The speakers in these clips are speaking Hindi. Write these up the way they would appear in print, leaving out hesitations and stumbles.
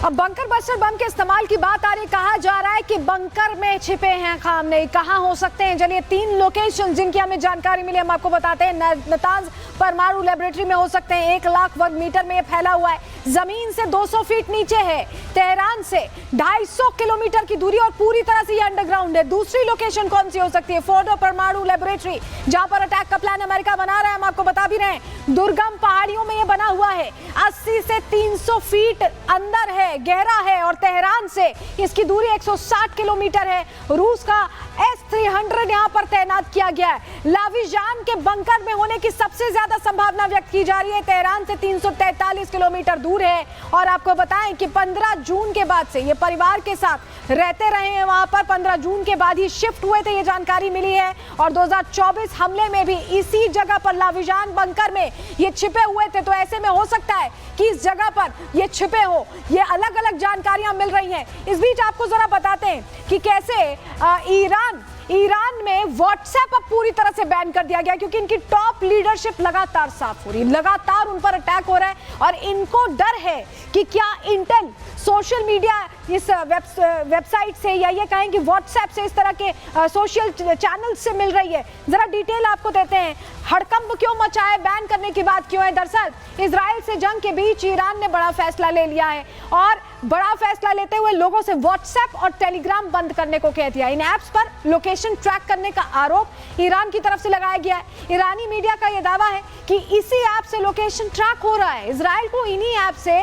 अब बंकर बस्टर बम के इस्तेमाल की बात आ रही, कहा जा रहा है कि बंकर में छिपे हैं खामनेई। कहां हो सकते हैं? चलिए 3 लोकेशन जिनकी हमें जानकारी मिली हम आपको बताते हैं। नातांज परमाणु लेबोरेटरी में हो सकते हैं, 1 लाख वर्ग मीटर में फैला हुआ है, जमीन से 200 फीट नीचे है, तेहरान से 250 किलोमीटर की दूरी और पूरी तरह से ये अंडरग्राउंड है। दूसरी लोकेशन कौन सी हो सकती है? फोर्डो परमाणु लेबोरेटरी, जहां पर अटैक का प्लान अमेरिका बना रहा है, हम आपको बता भी रहे हैं। दुर्गम पहाड़ियों में ये बना हुआ है, 80 से 300 फीट अंदर है, गहरा है और तेहरान से इसकी दूरी 160 किलोमीटर है। रूस का S-300 यहां पर तैनात किया गया है। लाविजान के बंकर में होने की सबसे ज्यादा संभावना व्यक्त की जा रही है। तेहरान से 343 किलोमीटर दूर है और आपको बताएं कि 15 जून के बाद से ये परिवार के साथ रहते रहे हैं वहां पर। 15 जून के बाद ही शिफ्ट हुए थे, ये जानकारी मिली है। और 2024 हमले में भी इसी जगह पर लाविजान बंकर में ये छिपे हुए थे। तो ऐसे में हो सकता है कि इस जगह पर ये छिपे हो। ये अलग अलग जानकारियां मिल रही हैं। इस बीच आपको जरा बताते हैं कि कैसे ईरान में व्हाट्सएप अब पूरी तरह से बैन कर दिया गया, क्योंकि इनकी टॉप लीडरशिप लगातार साफ हो रही है, लगातार उन पर अटैक हो रहा है और इनको डर है कि क्या इंटेल सोशल मीडिया इस वेबसाइट से या ये कहें कि व्हाट्सएप से, इस तरह के सोशल चैनल से मिल रही है। जरा डिटेल आपको देते हैं। हड़कंप क्यों मचा है, बैन करने की बात क्यों है? दरअसल इजराइल से जंग के बीच ईरान ने बड़ा फैसला ले लिया है और बड़ा फैसला लेते हुए लोगों से व्हाट्सएप और टेलीग्राम बंद करने को कह दिया। इन ऐप्स पर लोकेशन ट्रैक करने का आरोप ईरान की तरफ से लगाया गया है। ईरानी मीडिया का यह दावा है कि इसी ऐप से लोकेशन ट्रैक हो रहा है। इजराइल को इन्हीं ऐप से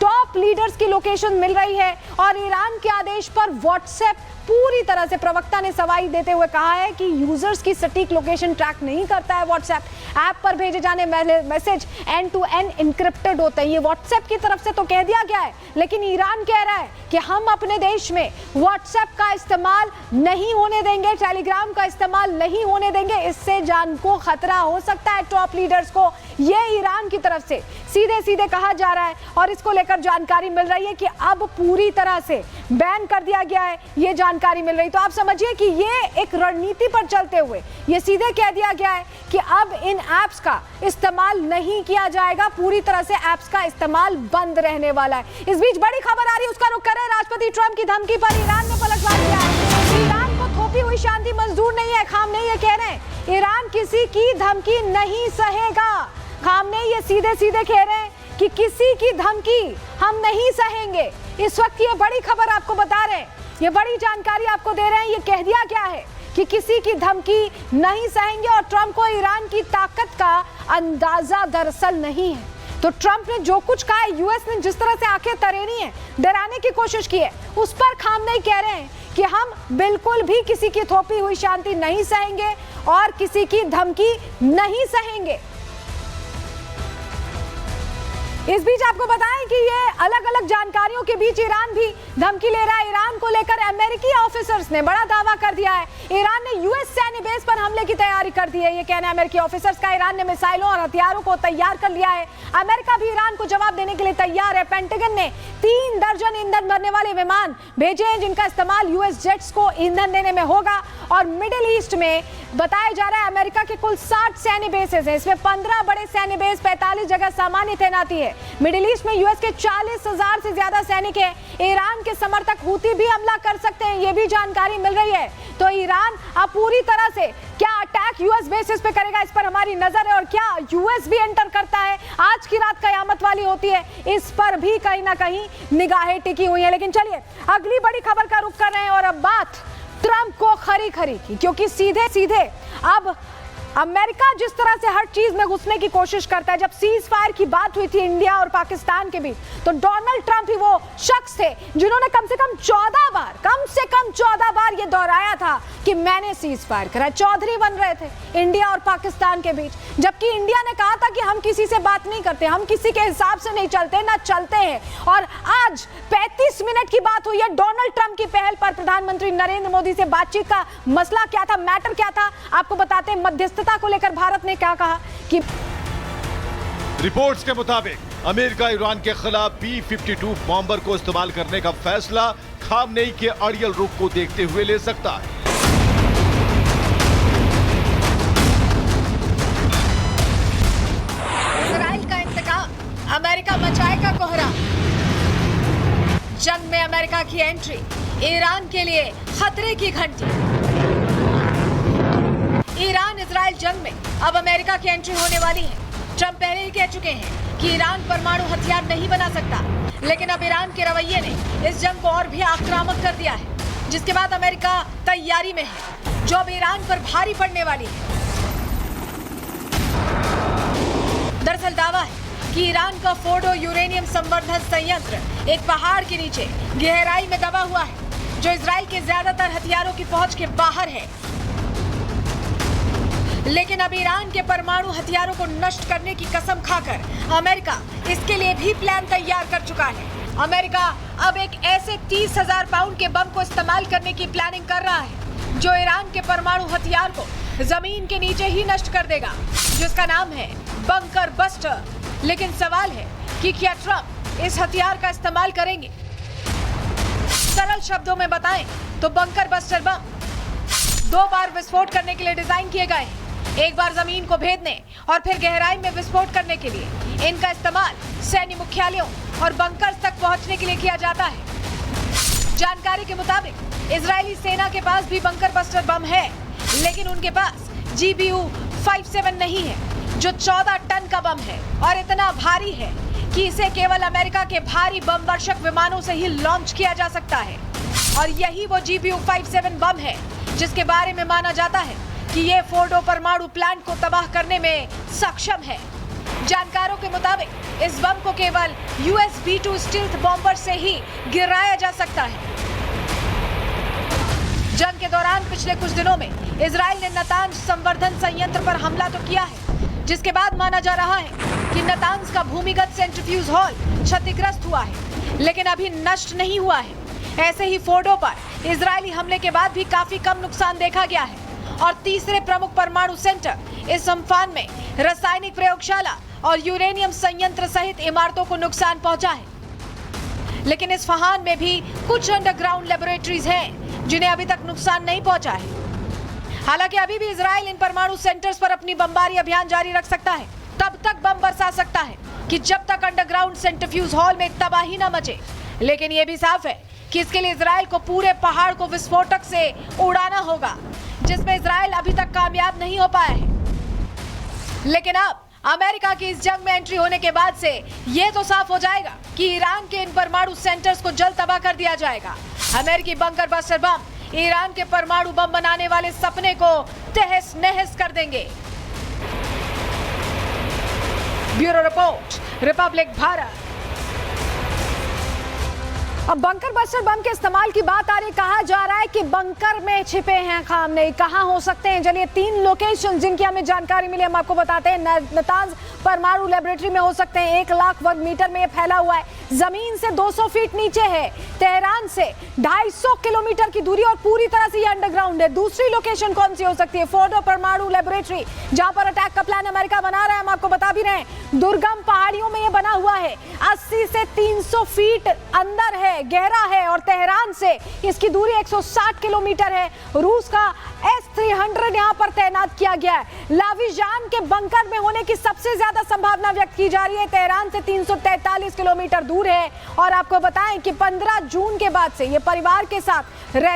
टॉप लीडर्स की लोकेशन मिल रही है और ईरान के आदेश पर व्हाट्सएप पूरी तरह से, प्रवक्ता ने सवाई देते हुए कहा है कि यूजर्स की सटीक लोकेशन ट्रैक नहीं करता है व्हाट्सएप। ऐप पर भेजे जाने message end to end encrypted होते हैं। ये व्हाट्सएप की तरफ से तो कह दिया गया है, लेकिन ईरान कह रहा है कि हम अपने देश में व्हाट्सएप का इस्तेमाल नहीं होने देंगे, टेलीग्राम का इस्तेमाल नहीं होने देंगे। इससे जान को खतरा हो सकता है टॉप लीडर्स को। ये ईरान की तरफ से सीधे सीधे कहा जा रहा है और इसको लेकर जानकारी मिल रही है कि अब पूरी तरह से बैन कर दिया गया है, ये जानकारी मिल रही। तो आप समझिए कि ये एक रणनीति पर चलते हुए ये सीधे कह दिया गया है कि अब इन ऐप्स का इस्तेमाल नहीं किया जाएगा, पूरी तरह से ऐप्स का इस्तेमाल बंद रहने वाला है। इस बीच बड़ी खबर आ रही है, उसका रुख करें। राष्ट्रपति ट्रंप की धमकी पर ईरान ने पलटवार किया है। ईरान को थोपी हुई शांति मंजूर नहीं है, खामनेई ये कह रहे हैं। ईरान किसी की धमकी नहीं सहेगा। खामनेई ये सीधे सीधे कह रहे हैं कि किसी की धमकी हम नहीं सहेंगे। इस वक्त ये बड़ी खबर आपको बता रहे हैं, ये बड़ी जानकारी आपको दे रहे हैं। ये कह दिया गया है कि किसी की धमकी नहीं सहेंगे और ट्रंप को ईरान की ताकत का अंदाजा दरअसल नहीं है। तो ट्रंप ने जो कुछ कहा है, यूएस ने जिस तरह से आंखें तरेरी हैं, डराने की कोशिश की है, उस पर खामनेई कह रहे हैं कि हम बिल्कुल भी किसी की थोपी हुई शांति नहीं सहेंगे और किसी की धमकी नहीं सहेंगे। इस बीच आपको बताएं कि ये अलग अलग जानकारियों के बीच ईरान भी धमकी ले रहा है। ईरान को लेकर अमेरिकी ऑफिसर्स ने बड़ा दावा कर दिया है। ईरान ने यूएस सैन्य बेस पर हमले की तैयारी कर दी है, ये कहना है अमेरिकी ऑफिसर्स का। ईरान ने मिसाइलों और हथियारों को तैयार कर लिया है। अमेरिका भी ईरान को जवाब देने के लिए तैयार है। पेंटागन ने 3 दर्जन ईंधन भरने वाले विमान भेजे हैं, जिनका इस्तेमाल यूएस जेट्स को ईंधन देने में होगा। और मिडिल ईस्ट में बताया जा रहा है अमेरिका के कुल 60 सैन्य बेसेस हैं, इसमें 15 बड़े सैन्य बेस, 45 जगह सामान्य तैनाती है। मिडिल ईस्ट में यूएस के 40,000 से ज्यादा सैनिक हैं। ईरान के समर्थक हूती भी हमला कर सकते हैं, ये भी जानकारी मिल रही है। तो ईरान अब पूरी तरह से क्या अटैक यूएस बेसिस पे करेगा, इस पर हमारी नजर है। और क्या यूएस भी एंटर करता है, आज की रात कयामत वाली होती है, इस पर भी कहीं ना कहीं निगाहें टिकी हुई है। लेकिन चलिए अगली बड़ी खबर का रुख कर रहे हैं और अब बात ट्रंप को खरी खरी की, क्योंकि सीधे सीधे अब अमेरिका जिस तरह से हर चीज में घुसने की कोशिश करता है। जब सीज फायर की बात हुई थी इंडिया और पाकिस्तान के बीच, तो डोनाल्ड ट्रंप ही वो शख्स थे जिन्होंने कम से कम 14 बार ये दोहराया था कि मैंने सीज फायर करा। चौधरी बन रहे थे इंडिया और पाकिस्तान के बीच, जबकि इंडिया ने कहा था कि हम किसी से बात नहीं करते, हम किसी के हिसाब से नहीं चलते, ना चलते हैं। और आज 35 मिनट की बात हुई है डोनाल्ड ट्रंप की पहल पर प्रधानमंत्री नरेंद्र मोदी से बातचीत का मसला क्या था, मैटर क्या था, आपको बताते हैं। मध्यस्थता को लेकर भारत ने क्या कहा कि रिपोर्ट्स के मुताबिक अमेरिका ईरान के खिलाफ B-52 बॉम्बर को इस्तेमाल करने का फैसला खामनेई के अड़ियल रुख को देखते हुए ले सकता है। इजराइल का इंतकाम, अमेरिका मचाएगा कोहरा। जंग में अमेरिका की एंट्री, ईरान के लिए खतरे की घंटी। ईरान इजराइल जंग में अब अमेरिका की एंट्री होने वाली है। ट्रंप पहले ही कह चुके हैं कि ईरान परमाणु हथियार नहीं बना सकता, लेकिन अब ईरान के रवैये ने इस जंग को और भी आक्रामक कर दिया है, जिसके बाद अमेरिका तैयारी में है, जो अब ईरान पर भारी पड़ने वाली है। दरअसल दावा है कि ईरान का फोर्डो यूरेनियम संवर्धन संयंत्र एक पहाड़ के नीचे गहराई में दबा हुआ है, जो इजराइल के ज्यादातर हथियारों की पहुंच के बाहर है। लेकिन अब ईरान के परमाणु हथियारों को नष्ट करने की कसम खाकर अमेरिका इसके लिए भी प्लान तैयार कर चुका है। अमेरिका अब एक ऐसे 30,000 पाउंड के बम को इस्तेमाल करने की प्लानिंग कर रहा है, जो ईरान के परमाणु हथियार को जमीन के नीचे ही नष्ट कर देगा, जिसका नाम है बंकर बस्टर। लेकिन सवाल है कि क्या ट्रंप इस हथियार का इस्तेमाल करेंगे? सरल शब्दों में बताएं तो बंकर बस्टर बम 2 बार विस्फोट करने के लिए डिजाइन किए गए हैं। एक बार जमीन को भेदने और फिर गहराई में विस्फोट करने के लिए इनका इस्तेमाल सैन्य मुख्यालयों और बंकर्स तक पहुंचने के लिए किया जाता है। जानकारी के मुताबिक इजरायली सेना के पास भी बंकर बस्टर बम है, लेकिन उनके पास GBU-57 नहीं है, जो 14 टन का बम है और इतना भारी है कि इसे केवल अमेरिका के भारी बम वर्षक विमानों से ही लॉन्च किया जा सकता है। और यही वो GBU-57 बम है जिसके बारे में माना जाता है कि ये फोर्डो परमाणु प्लांट को तबाह करने में सक्षम है। जानकारों के मुताबिक इस बम को केवल US-B2 स्टील्थ बॉम्बर से ही गिराया जा सकता है। जंग के दौरान पिछले कुछ दिनों में इजराइल ने नतांज संवर्धन संयंत्र पर हमला तो किया है, जिसके बाद माना जा रहा है कि नतांज का भूमिगत सेंट्रीफ्यूज हॉल क्षतिग्रस्त हुआ है, लेकिन अभी नष्ट नहीं हुआ है। ऐसे ही फोर्डो पर इजरायली हमले के बाद भी काफी कम नुकसान देखा गया है और तीसरे प्रमुख परमाणु सेंटर इस अम्फान में रासायनिक प्रयोगशाला और यूरेनियम संयंत्र सहित इमारतों को नुकसान पहुंचा है। लेकिन इस फहान में भी कुछ अंडरग्राउंड लेबोरेटरीज हैं जिन्हें अभी तक नुकसान नहीं पहुंचा है। हालांकि अभी भी इजराइल इन परमाणु सेंटर्स पर अपनी बमबारी अभियान जारी रख सकता है, तब तक बम बरसा सकता है कि जब तक अंडरग्राउंड सेंट्रीफ्यूज हॉल में तबाही न मचे। लेकिन यह भी साफ है कि इसके लिए इजराइल को पूरे पहाड़ को विस्फोटक से उड़ाना होगा, जिसमें इजराइल अभी तक कामयाब नहीं हो पाया है। लेकिन अब अमेरिका की इस जंग में एंट्री होने के बाद से यह तो साफ हो जाएगा कि ईरान के इन परमाणु सेंटर्स को जल्द तबाह कर दिया जाएगा। अमेरिकी बंकर बस्टर बम ईरान के परमाणु बम बनाने वाले सपने को तहस नहस कर देंगे। Bureau report, Republic Bharat. अब बंकर बस्टर बम के इस्तेमाल की बात आ रही, कहा जा रहा है कि बंकर में छिपे हैं खामनेई। कहां हो सकते हैं? चलिए 3 लोकेशन जिनकी हमें जानकारी मिली हम आपको बताते हैं। नतांज परमाणु लेबोरेटरी में हो सकते हैं, 1 लाख वर्ग मीटर में ये फैला हुआ है, जमीन से 200 फीट नीचे है, तेहरान से 250 किलोमीटर की दूरी और पूरी तरह से ये अंडरग्राउंड है। दूसरी लोकेशन कौन सी हो सकती है? फोर्डो परमाणु लेबोरेटरी, जहां पर अटैक का प्लान अमेरिका बना रहा है। हम आपको बता भी रहे हैं, दुर्गम पहाड़ियों में ये बना हुआ है, 80 से 300 फीट अंदर है, गहरा है और तेहरान से इसकी दूरी 160 किलोमीटर है। रूस का S-300 यहां पर तैनात किया गया है। लाविजान के बंकर में होने की सबसे ज्यादा संभावना व्यक्त की जा रही है। तेहरान से 343 किलोमीटर दूर है और आपको बताएं कि 15 जून के बाद से ये परिवार के साथ रहते